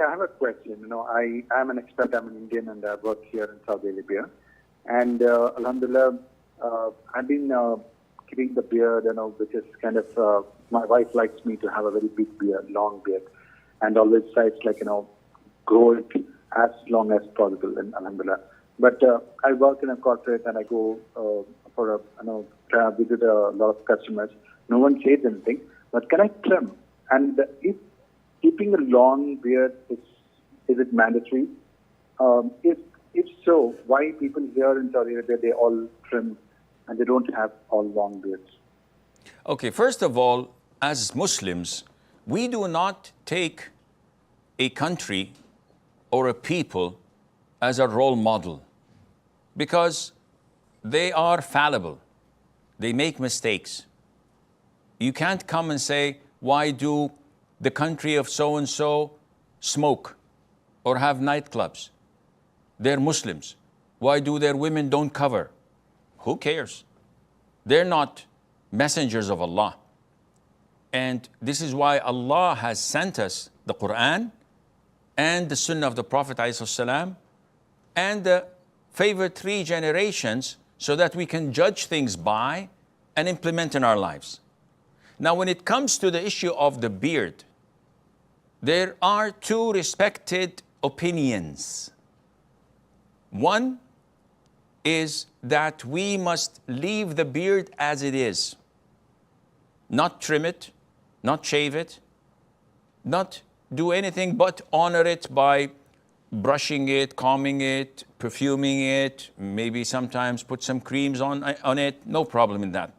Sheikh, I have a question. I am an expat. I'm an Indian, and I work here in Saudi Arabia. And Alhamdulillah, I've been keeping the beard, which is kind of, my wife likes me to have a very big beard, long beard, and always tries grow it as long as possible, and Alhamdulillah. But I work in a corporate, and I go visit a lot of customers. No one says anything, but can I trim? And if keeping a long beard is it mandatory? If so, why people here in Saudi Arabia, they all trim and they don't have all long beards? Okay, first of all, as Muslims, we do not take a country or a people as a role model because they are fallible. They make mistakes. You can't come and say, why do the country of so-and-so smoke or have nightclubs? They're Muslims. Why do their women don't cover? Who cares? They're not messengers of Allah. And this is why Allah has sent us the Quran and the Sunnah of the Prophet ﷺ and the favored 3 generations so that we can judge things by and implement in our lives. Now, when it comes to the issue of the beard, there are 2 respected opinions. One is that we must leave the beard as it is, not trim it, not shave it, not do anything but honor it by brushing it, combing it, perfuming it, maybe sometimes put some creams on it, no problem in that.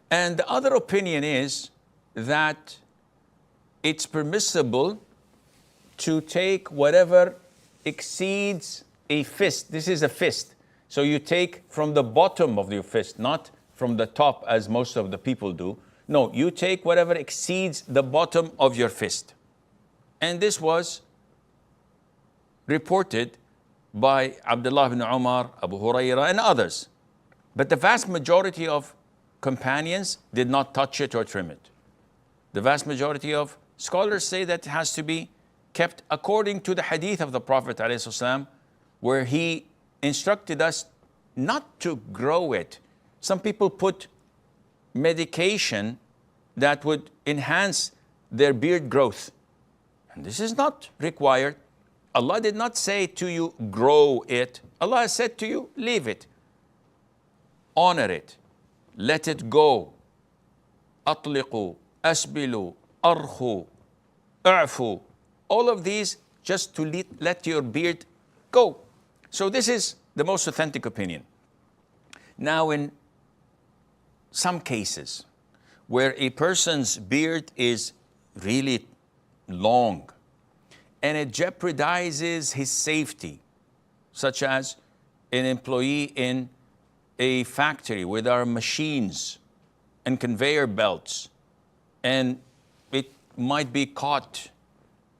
And the other opinion is that it's permissible to take whatever exceeds a fist. This is a fist. So you take from the bottom of your fist, not from the top as most of the people do. No, you take whatever exceeds the bottom of your fist. And this was reported by Abdullah ibn Umar, Abu Hurairah, and others. But the vast majority of companions did not touch it or trim it. The vast majority of scholars say that it has to be kept according to the hadith of the Prophet ﷺ, where he instructed us not to grow it. Some people put medication that would enhance their beard growth. And this is not required. Allah did not say to you, grow it. Allah said to you, leave it. Honor it. Let it go. أطلقوا, أسبلوا, أرخوا, أعفوا. All of these just to let your beard go. So this is the most authentic opinion. Now, in some cases where a person's beard is really long and it jeopardizes his safety, such as an employee in a factory where there are machines and conveyor belts, and it might be caught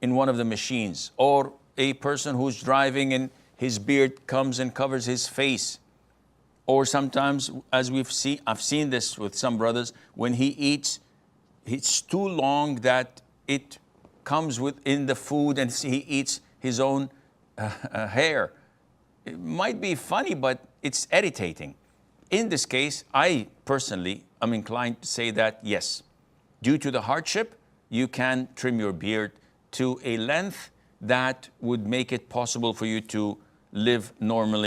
in one of the machines, or a person who's driving and his beard comes and covers his face. Or sometimes, as I've seen this with some brothers, when he eats, it's too long that it comes within the food and he eats his own hair. It might be funny, but it's irritating. In this case, I personally am inclined to say that yes, due to the hardship, you can trim your beard to a length that would make it possible for you to live normally.